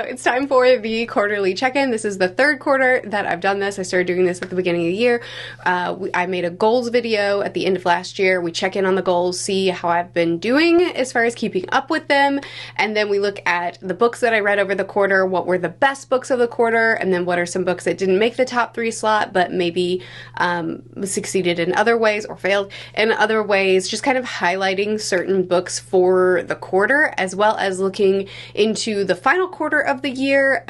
it's time for the quarterly check-in. This is the third quarter that I've done this. I started doing this at the beginning of the year. I made a goals video at the end of last year. We check in on the goals, see how I've been doing as far as keeping up with them, and then we look at the books that I read over the quarter, what were the best books of the quarter, and then what are some books that didn't make the top 3 slot but maybe succeeded in other ways or failed in other ways, just kind of highlighting certain books for the quarter, as well as looking into the final quarter of the year,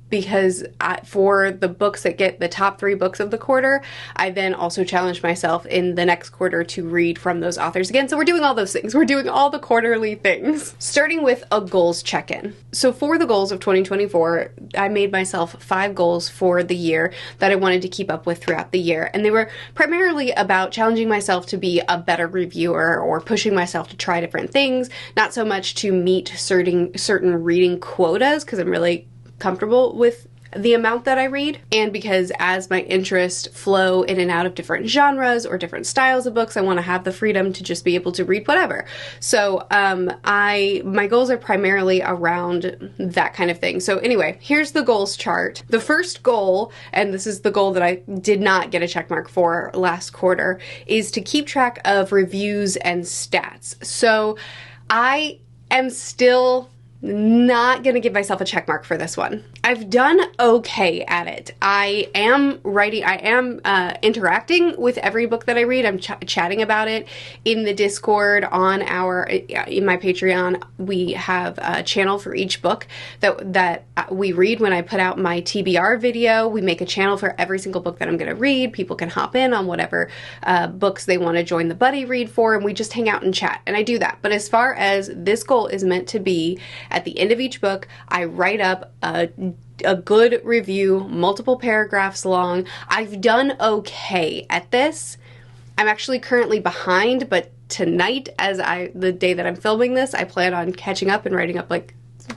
because for the books that get the top 3 books of the quarter, I then also challenge myself in the next quarter to read from those authors again. So we're doing all those things. We're doing all the quarterly things. Starting with a goals check-in. So for the goals of 2024, I made myself 5 goals for the year that I wanted to keep up with throughout the year. And they were primarily about challenging myself to be a better reviewer or pushing myself to try different things, not so much to meet certain reading quotas, because I'm really comfortable with the amount that I read, and because as my interests flow in and out of different genres or different styles of books, I want to have the freedom to just be able to read whatever. So my goals are primarily around that kind of thing. So anyway, here's the goals chart. The first goal, and this is the goal that I did not get a check mark for last quarter, is to keep track of reviews and stats. So I am still not gonna give myself a check mark for this one. I've done okay at it. I am interacting with every book that I read. I'm chatting about it in the Discord, in my Patreon. We have a channel for each book that we read. When I put out my TBR video, we make a channel for every single book that I'm gonna read. People can hop in on whatever books they want to join the buddy read for, and we just hang out and chat, and I do that. But as far as this goal is meant to be, at the end of each book, I write up a good review, multiple paragraphs long. I've done okay at this. I'm actually currently behind, but tonight, the day that I'm filming this, I plan on catching up and writing up like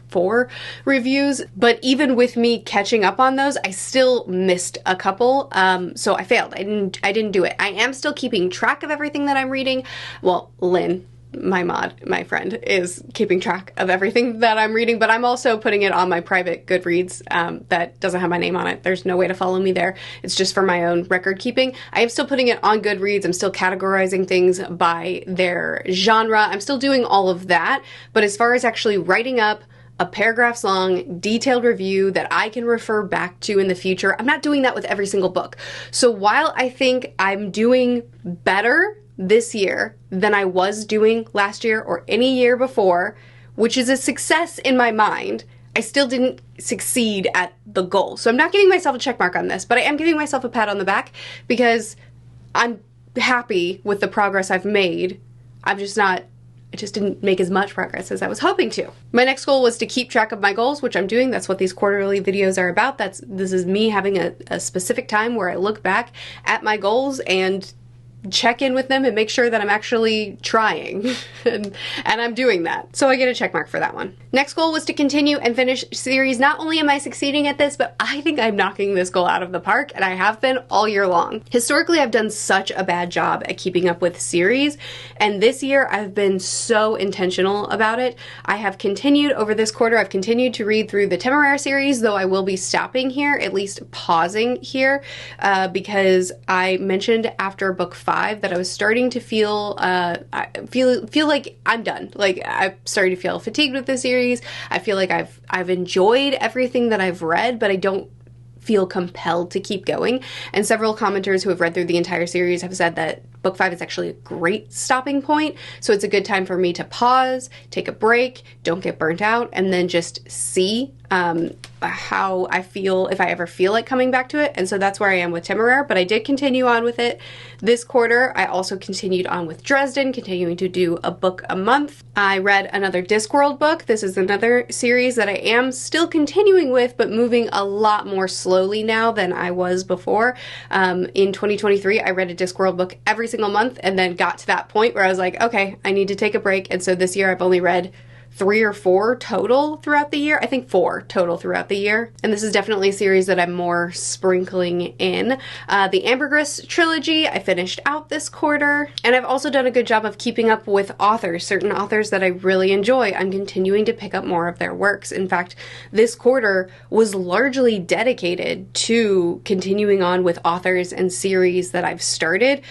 4 reviews. But even with me catching up on those, I still missed a couple. So I failed. I didn't do it. I am still keeping track of everything that I'm reading. Well, Lynn, my friend, is keeping track of everything that I'm reading, but I'm also putting it on my private Goodreads that doesn't have my name on it. There's no way to follow me there. It's just for my own record keeping. I am still putting it on Goodreads. I'm still categorizing things by their genre. I'm still doing all of that, but as far as actually writing up a paragraphs long, detailed review that I can refer back to in the future, I'm not doing that with every single book. So while I think I'm doing better this year than I was doing last year or any year before, which is a success in my mind, I still didn't succeed at the goal. So I'm not giving myself a check mark on this, but I am giving myself a pat on the back because I'm happy with the progress I've made. I just didn't make as much progress as I was hoping to. My next goal was to keep track of my goals, which I'm doing. That's what these quarterly videos are about. This is me having a specific time where I look back at my goals and check in with them and make sure that I'm actually trying and I'm doing that. So I get a check mark for that one. Next goal was to continue and finish series. Not only am I succeeding at this, but I think I'm knocking this goal out of the park, and I have been all year long. Historically, I've done such a bad job at keeping up with series, and this year I've been so intentional about it. I have continued over this quarter, I've continued to read through the Temeraire series, though I will be stopping here, at least pausing here, because I mentioned after book 5 that I was starting to feel like I'm done. Like, I'm starting to feel fatigued with the series. I feel like I've enjoyed everything that I've read, but I don't feel compelled to keep going. And several commenters who have read through the entire series have said that book 5 is actually a great stopping point. So it's a good time for me to pause, take a break, don't get burnt out, and then just see how I feel if I ever feel like coming back to it. And so that's where I am with Temeraire, but I did continue on with it this quarter. I also continued on with Dresden, continuing to do a book a month. I read another Discworld book. This is another series that I am still continuing with, but moving a lot more slowly now than I was before. In 2023, I read a Discworld book every single month and then got to that point where I was like, okay, I need to take a break. And so this year I've only read 3 or 4 total throughout the year. I think 4 total throughout the year. And this is definitely a series that I'm more sprinkling in. The Ambergris trilogy I finished out this quarter. And I've also done a good job of keeping up with authors. Certain authors that I really enjoy, I'm continuing to pick up more of their works. In fact, this quarter was largely dedicated to continuing on with authors and series that I've started,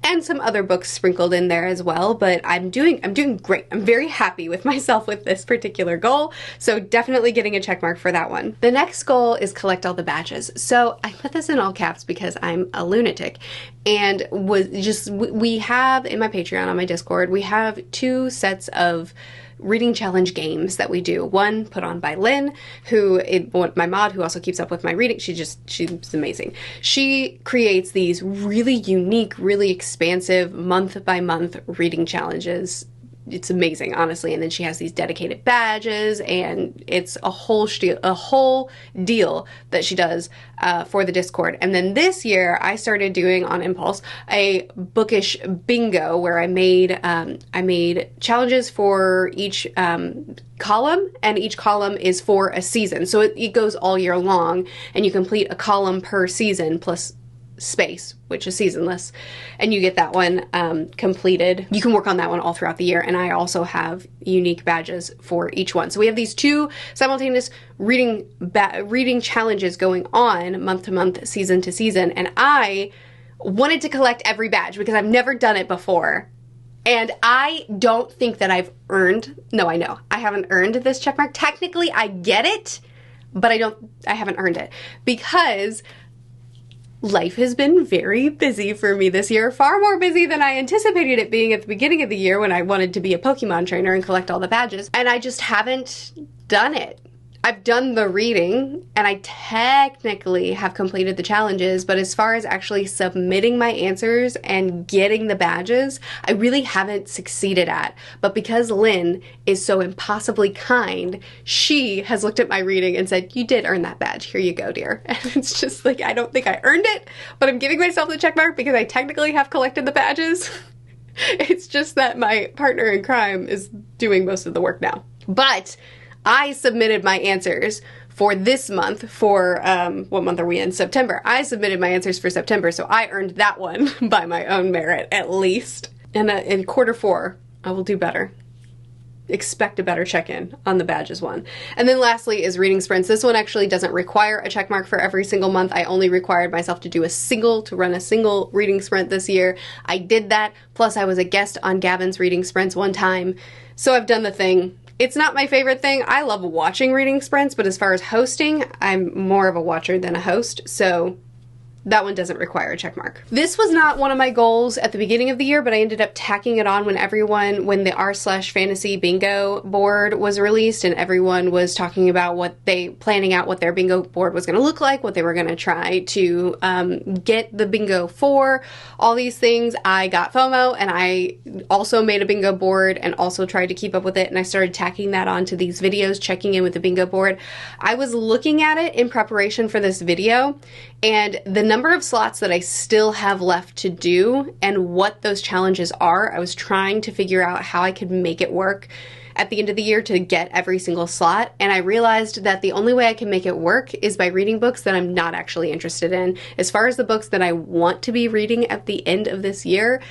and some other books sprinkled in there as well, but I'm doing great. I'm very happy with myself with this particular goal, so definitely getting a check mark for that one. The next goal is collect all the badges. So I put this in all caps because I'm a lunatic, and we have in my Patreon, on my Discord, we have 2 sets of reading challenge games that we do. One put on by Lynn, my mod, who also keeps up with my reading. She's amazing. She creates these really unique, really expansive month by month reading challenges. It's amazing, honestly. And then she has these dedicated badges, and it's a whole deal that she does for the Discord. And then this year, I started doing, on impulse, a Bookish bingo where I made challenges for each column, and each column is for a season. So it goes all year long, and you complete a column per season plus space, which is seasonless, and you get that one completed. You can work on that one all throughout the year, and I also have unique badges for each one. So we have these 2 simultaneous reading challenges going on month to month, season to season, and I wanted to collect every badge because I've never done it before. And I don't think that I know I haven't earned this checkmark. Technically I get it, but I haven't earned it because life has been very busy for me this year, far more busy than I anticipated it being at the beginning of the year when I wanted to be a Pokemon trainer and collect all the badges, and I just haven't done it. I've done the reading, and I technically have completed the challenges, but as far as actually submitting my answers and getting the badges, I really haven't succeeded at. But because Lynn is so impossibly kind, she has looked at my reading and said, "You did earn that badge. Here you go, dear." And it's just like, I don't think I earned it, but I'm giving myself the check mark because I technically have collected the badges. It's just that my partner in crime is doing most of the work now. But I submitted my answers for this month, for, what month are we in? September. I submitted my answers for September, so I earned that one by my own merit, at least. And in quarter 4, I will do better. Expect a better check-in on the badges one. And then lastly is reading sprints. This one actually doesn't require a check mark for every single month. I only required myself to run a single reading sprint this year. I did that, plus I was a guest on Gavin's reading sprints one time, so I've done the thing. It's not my favorite thing. I love watching reading sprints, but as far as hosting, I'm more of a watcher than a host, so that one doesn't require a check mark. This was not one of my goals at the beginning of the year, but I ended up tacking it on when the r/fantasy bingo board was released, and everyone was talking about planning out what their bingo board was going to look like, what they were going to try to get the bingo for, all these things. I got FOMO, and I also made a bingo board and also tried to keep up with it, and I started tacking that onto these videos, checking in with the bingo board. I was looking at it in preparation for this video, and the number of slots that I still have left to do and what those challenges are, I was trying to figure out how I could make it work at the end of the year to get every single slot, and I realized that the only way I can make it work is by reading books that I'm not actually interested in. As far as the books that I want to be reading at the end of this year,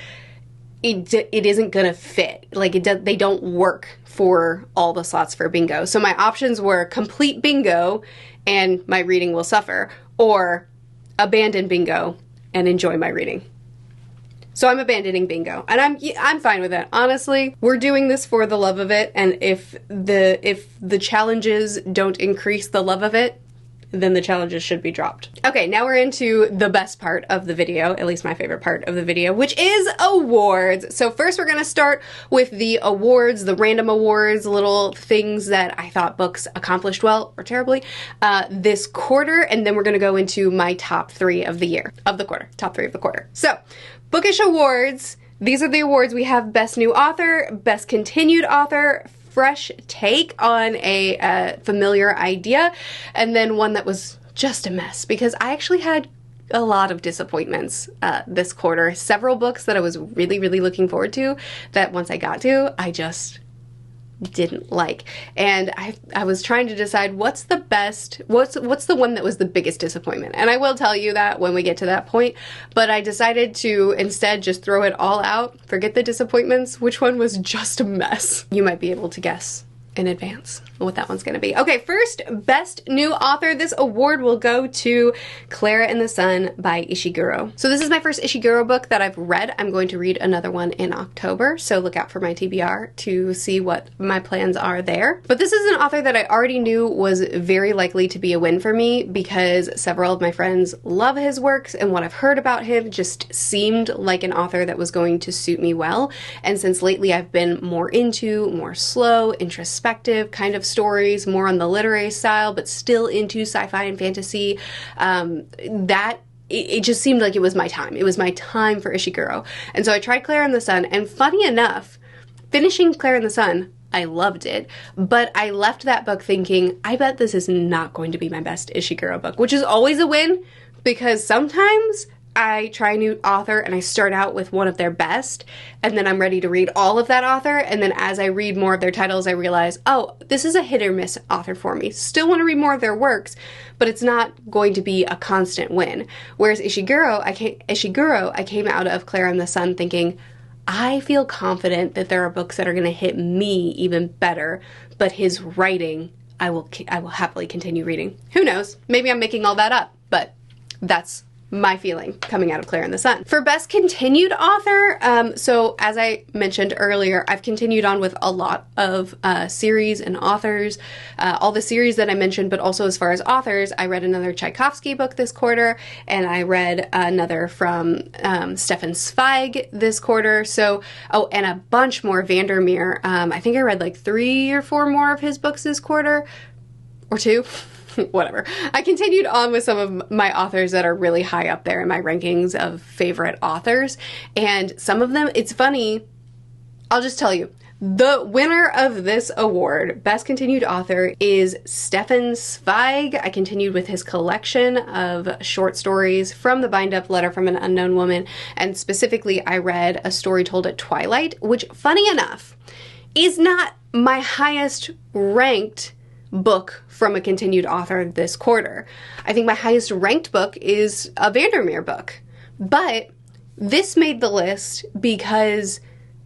it isn't gonna fit. They don't work for all the slots for bingo. So my options were complete bingo and my reading will suffer, or abandon bingo and enjoy my reading. So I'm abandoning bingo, and I'm fine with it. Honestly, we're doing this for the love of it, and if the challenges don't increase the love of it, then the challenges should be dropped. Okay, now we're into the best part of the video, at least my favorite part of the video, which is awards. So first we're gonna start with the awards, the random awards, little things that I thought books accomplished well or terribly this quarter, and then we're gonna go into my top 3 of the year, of the quarter, top 3 of the quarter. So, Bookish awards, these are the awards. We have Best New Author, Best Continued Author, Fresh Take on a familiar idea, and then one that was just a mess, because I actually had a lot of disappointments this quarter. Several books that I was really, really looking forward to that once I got to, I just didn't like. And I was trying to decide what's the one that was the biggest disappointment. And I will tell you that when we get to that point, but I decided to instead just throw it all out, forget the disappointments, which one was just a mess. You might be able to guess in advance what that one's gonna be. Okay, first, best new author. This award will go to Clara and the Sun by Ishiguro. So this is my first Ishiguro book that I've read. I'm going to read another one in October, so look out for my TBR to see what my plans are there. But this is an author that I already knew was very likely to be a win for me because several of my friends love his works, and what I've heard about him just seemed like an author that was going to suit me well. And since lately I've been more slow, introspective kind of stories, more on the literary style, but still into sci-fi and fantasy, it just seemed like it was my time. It was my time for Ishiguro. And so I tried Clara and the Sun, and funny enough, finishing Clara and the Sun, I loved it, but I left that book thinking, I bet this is not going to be my best Ishiguro book, which is always a win, because sometimes I try a new author and I start out with one of their best, and then I'm ready to read all of that author, and then as I read more of their titles, I realize, oh, this is a hit or miss author for me. Still want to read more of their works, but it's not going to be a constant win. Whereas Ishiguro, I came out of Clara and the Sun thinking, I feel confident that there are books that are going to hit me even better, but his writing, I will happily continue reading. Who knows? Maybe I'm making all that up, but that's my feeling coming out of Clara and the Sun. For best continued author, so as I mentioned earlier, I've continued on with a lot of series and authors, all the series that I mentioned, but also as far as authors, I read another Tchaikovsky book this quarter, and I read another from Stefan Zweig this quarter, so, oh, and a bunch more Vandermeer. I think I read like 3 or 4 more of his books this quarter, or 2. Whatever. I continued on with some of my authors that are really high up there in my rankings of favorite authors, and some of them, it's funny, I'll just tell you, the winner of this award, Best Continued Author, is Stefan Zweig. I continued with his collection of short stories from the bind-up Letter from an Unknown Woman, and specifically I read A Story Told at Twilight, which, funny enough, is not my highest ranked book from a continued author this quarter. I think my highest ranked book is a Vandermeer book, but this made the list because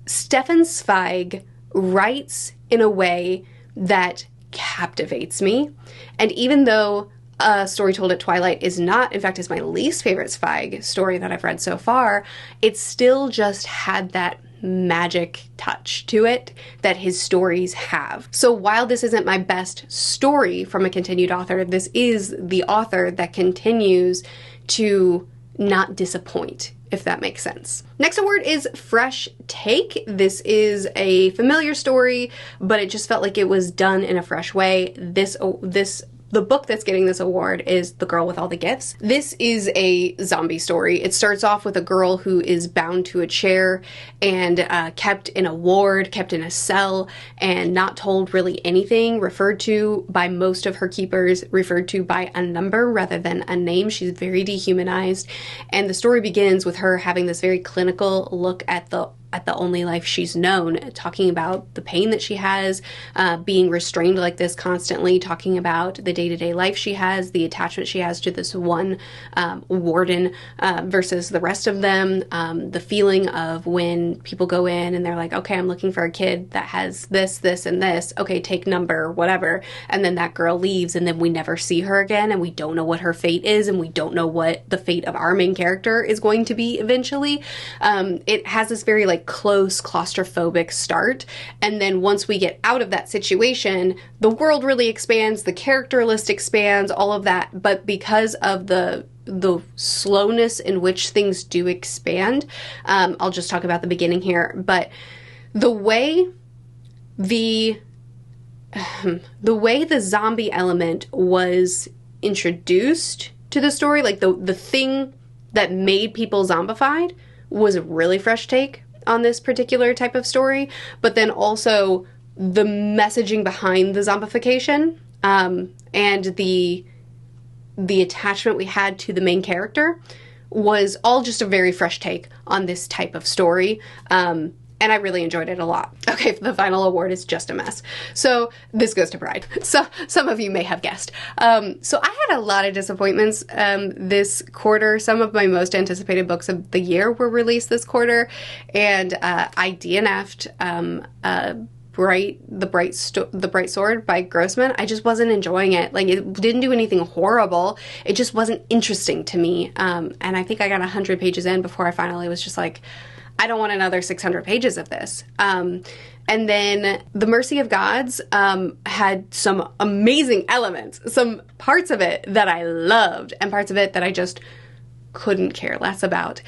Stefan Zweig writes in a way that captivates me, and even though A Story Told at Twilight is not, in fact, is my least favorite Zweig story that I've read so far, it still just had that magic touch to it that his stories have. So while this isn't my best story from a continued author, this is the author that continues to not disappoint, if that makes sense. Next award is Fresh Take. This is a familiar story, but it just felt like it was done in a fresh way. The book that's getting this award is The Girl with All the Gifts. This is a zombie story. It starts off with a girl who is bound to a chair and kept in a ward, kept in a cell, and not told really anything, referred to by most of her keepers, referred to by a number rather than a name. She's very dehumanized. And the story begins with her having this very clinical look at the only life she's known, talking about the pain that she has, being restrained like this constantly, talking about the day-to-day life she has, the attachment she has to this one warden versus the rest of them, the feeling of when people go in and they're like, okay, I'm looking for a kid that has this, this, and this, okay, take number, whatever, and then that girl leaves and then we never see her again and we don't know what her fate is and we don't know what the fate of our main character is going to be eventually. It has this very like close claustrophobic start, and then once we get out of that situation, the world really expands, the character list expands, all of that, but because of the slowness in which things do expand, I'll just talk about the beginning here, but the way the zombie element was introduced to the story, like the thing that made people zombified, was a really fresh take on this particular type of story, but then also the messaging behind the zombification and the attachment we had to the main character was all just a very fresh take on this type of story. and I really enjoyed it a lot. Okay, the final award is just a mess. So this goes to Bride. So some of you may have guessed. So I had a lot of disappointments this quarter. Some of my most anticipated books of the year were released this quarter, and I DNF'd The Bright Sword by Grossman. I just wasn't enjoying it. Like, it didn't do anything horrible. It just wasn't interesting to me. And I think I got 100 pages in before I finally was just like, I don't want another 600 pages of this. And then The Mercy of Gods had some amazing elements, some parts of it that I loved, and parts of it that I just couldn't care less about,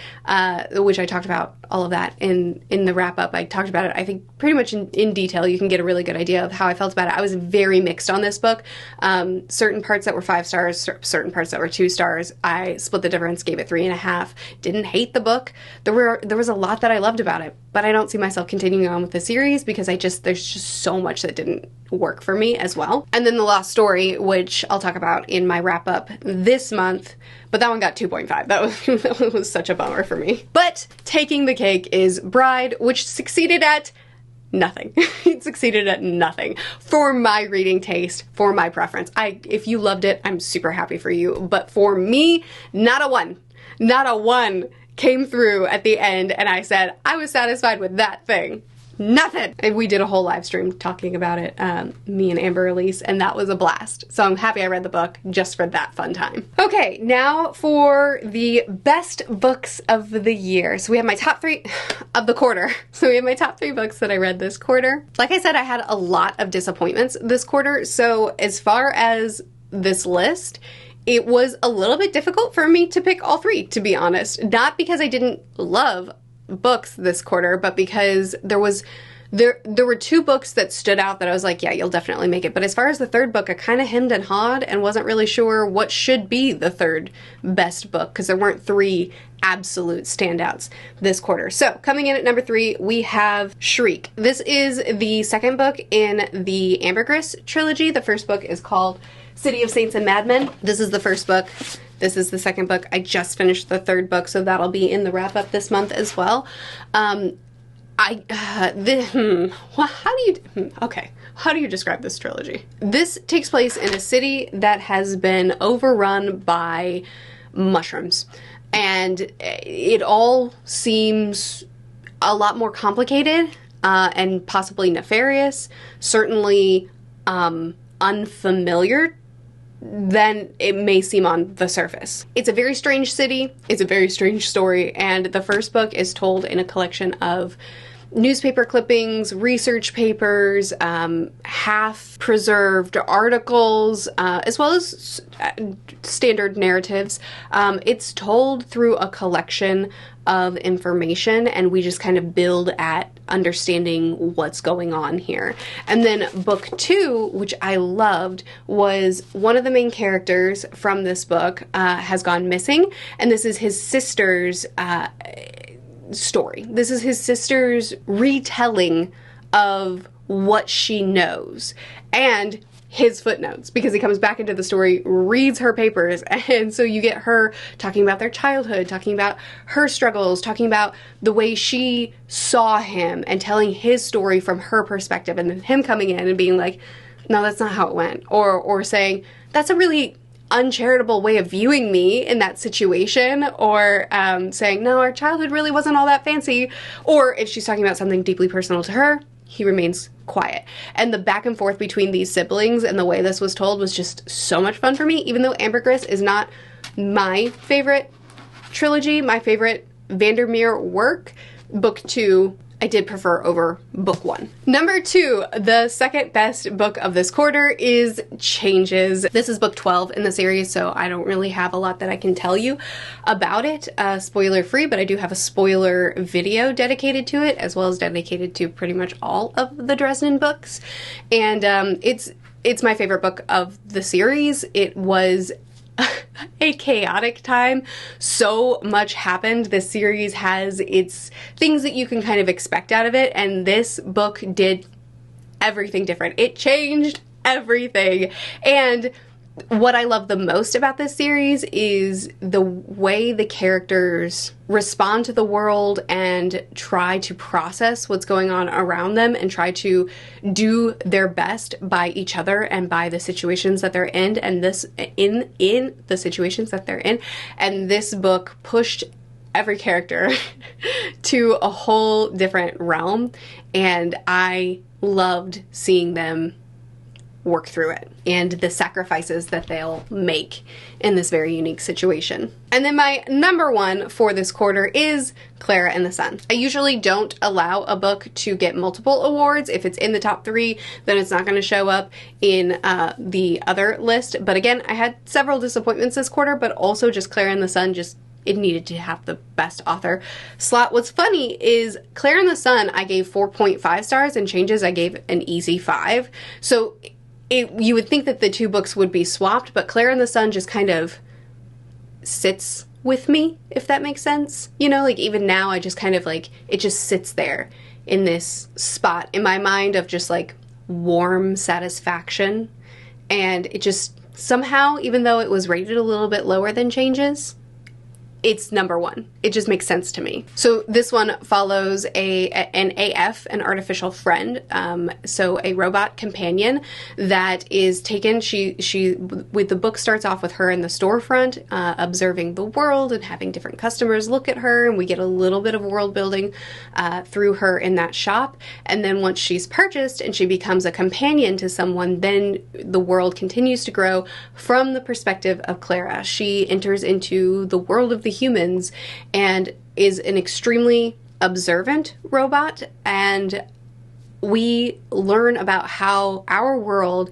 which I talked about all of that in the wrap-up. I talked about it, I think, pretty much in detail. You can get a really good idea of how I felt about it. I was very mixed on this book. Certain parts that were 5 stars, certain parts that were 2 stars. I split the difference, gave it 3.5. Didn't hate the book. There was a lot that I loved about it, but I don't see myself continuing on with the series because there's just so much that didn't work for me as well. And then The Lost Story, which I'll talk about in my wrap-up this month, but that one got 2.5. That was such a bummer for me. But taking the cake is Bride, which succeeded at nothing. It succeeded at nothing for my reading taste, for my preference. If you loved it, I'm super happy for you. But for me, not a one came through at the end, and I said, I was satisfied with that thing. Nothing. And we did a whole live stream talking about it, me and Amber Elise, and that was a blast. So I'm happy I read the book just for that fun time. Okay, now for the best books of the year. So we have my top 3 of the quarter. So we have my top 3 books that I read this quarter. Like I said, I had a lot of disappointments this quarter. So as far as this list, it was a little bit difficult for me to pick all 3, to be honest. Not because I didn't love books this quarter, but because there were 2 books that stood out that I was like, yeah, you'll definitely make it. But as far as the 3rd book, I kind of hemmed and hawed and wasn't really sure what should be the 3rd best book because there weren't 3 absolute standouts this quarter. So coming in at number 3, we have Shriek. This is the 2nd book in the Ambergris trilogy. The first book is called City of Saints and Madmen. This is the first book. This is the 2nd book. I just finished the 3rd book, so that'll be in the wrap-up this month as well. How do you describe this trilogy? This takes place in a city that has been overrun by mushrooms, and it all seems a lot more complicated and possibly nefarious, certainly unfamiliar than it may seem on the surface. It's a very strange city, it's a very strange story, and the first book is told in a collection of newspaper clippings, research papers, half-preserved articles, as well as standard narratives. It's told through a collection of information, and we just kind of build at understanding what's going on here. And then book 2, which I loved, was one of the main characters from this book has gone missing, and this is his sister's story. This is his sister's retelling of what she knows and his footnotes, because he comes back into the story, reads her papers, and so you get her talking about their childhood, talking about her struggles, talking about the way she saw him and telling his story from her perspective, and then him coming in and being like, no, that's not how it went, or saying, that's a really uncharitable way of viewing me in that situation, or saying, no, our childhood really wasn't all that fancy, or if she's talking about something deeply personal to her, he remains quiet. And the back and forth between these siblings and the way this was told was just so much fun for me, even though Ambergris is not my favorite trilogy, my favorite Vandermeer work. Book 2 I did prefer over book 1. Number 2, the second best book of this quarter, is Changes. This is book 12 in the series, so I don't really have a lot that I can tell you about it, spoiler free, but I do have a spoiler video dedicated to it, as well as dedicated to pretty much all of the Dresden books. And it's my favorite book of the series. It was a chaotic time. So much happened. This series has its things that you can kind of expect out of it, and this book did everything different. It changed everything, and what I love the most about this series is the way the characters respond to the world and try to process what's going on around them and try to do their best by each other and by the situations that they're in, and this in the situations that they're in. And this book pushed every character to a whole different realm, and I loved seeing them work through it and the sacrifices that they'll make in this very unique situation. And then my number one for this quarter is Clara and the Sun. I usually don't allow a book to get multiple awards. If it's in the top 3, then it's not going to show up in the other list. But again, I had several disappointments this quarter, but also just Clara and the Sun, just it needed to have the best author slot. What's funny is Clara and the Sun I gave 4.5 stars, and Changes I gave an easy 5. So you would think that the 2 books would be swapped, but Clara and the Sun just kind of sits with me, if that makes sense. You know, like even now I just kind of like, it just sits there in this spot in my mind of just like warm satisfaction. And it just somehow, even though it was rated a little bit lower than Changes, it's number 1. It just makes sense to me. So this one follows an AF, an artificial friend, so a robot companion that is taken. With the book starts off with her in the storefront, observing the world and having different customers look at her, and we get a little bit of world building through her in that shop. And then once she's purchased and she becomes a companion to someone, then the world continues to grow from the perspective of Clara. She enters into the world of the humans and is an extremely observant robot, and we learn about how our world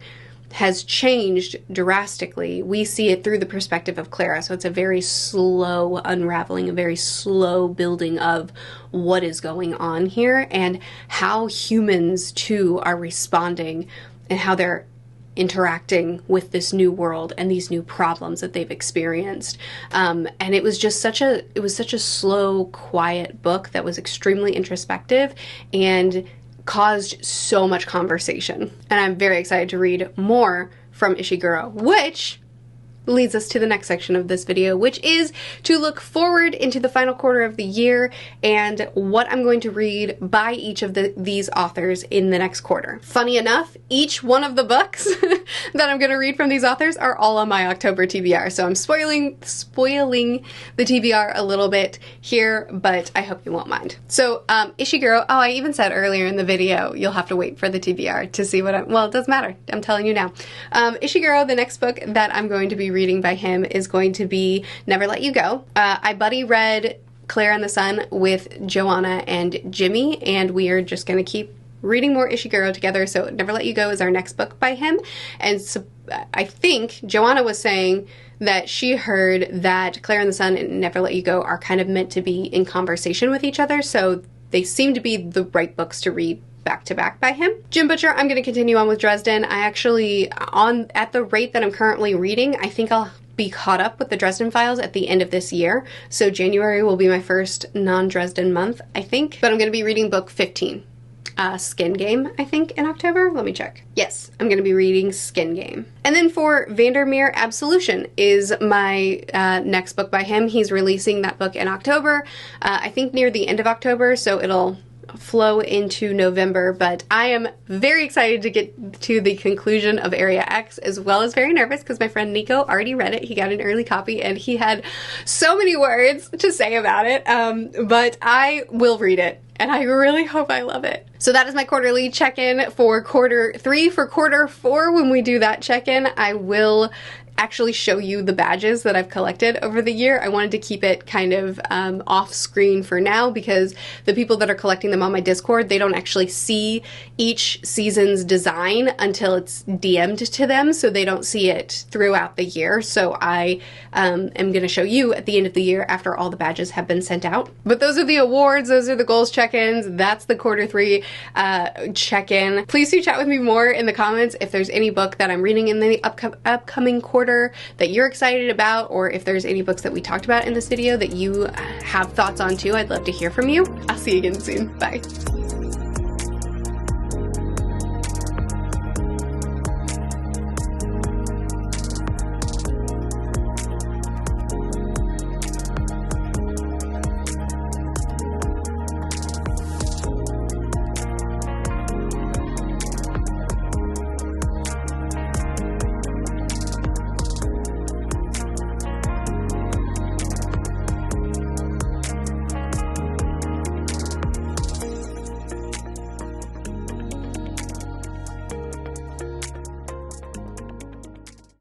has changed drastically. We see it through the perspective of Clara, so it's a very slow unraveling, a very slow building of what is going on here and how humans too are responding and how they're interacting with this new world and these new problems that they've experienced. And it was just such a slow, quiet book that was extremely introspective and caused so much conversation. And I'm very excited to read more from Ishiguro, which leads us to the next section of this video, which is to look forward into the final quarter of the year and what I'm going to read by each of these authors in the next quarter. Funny enough, each one of the books that I'm going to read from these authors are all on my October TBR, so I'm spoiling the TBR a little bit here, but I hope you won't mind. So Ishiguro, I even said earlier in the video, you'll have to wait for the TBR to see what well, it doesn't matter. I'm telling you now. Ishiguro, the next book that I'm going to be reading by him is going to be Never Let You Go. I buddy read Clara and the Sun with Joanna and Jimmy, and we are just going to keep reading more Ishiguro together. So Never Let You Go is our next book by him. And so I think Joanna was saying that she heard that Clara and the Sun and Never Let You Go are kind of meant to be in conversation with each other, so they seem to be the right books to read back to back by him. Jim Butcher, I'm going to continue on with Dresden. I actually, at the rate that I'm currently reading, I think I'll be caught up with the Dresden Files at the end of this year. So January will be my first non-Dresden month, I think. But I'm going to be reading book 15. Skin Game, I think, in October. Let me check. Yes, I'm going to be reading Skin Game. And then for Vandermeer, Absolution is my next book by him. He's releasing that book in October, I think near the end of October, so it'll flow into November, but I am very excited to get to the conclusion of Area X, as well as very nervous because my friend Nico already read it. He got an early copy and he had so many words to say about it, but I will read it and I really hope I love it. So that is my quarterly check-in for quarter 3. For quarter 4, when we do that check-in, I will actually show you the badges that I've collected over the year. I wanted to keep it kind of off screen for now because the people that are collecting them on my Discord, they don't actually see each season's design until it's DM'd to them, so they don't see it throughout the year. So I am going to show you at the end of the year after all the badges have been sent out. But those are the awards, those are the goals check-ins, that's the quarter 3 check-in. Please do chat with me more in the comments if there's any book that I'm reading in the upcoming quarter that you're excited about, or if there's any books that we talked about in this video that you have thoughts on too. I'd love to hear from you. I'll see you again soon. Bye.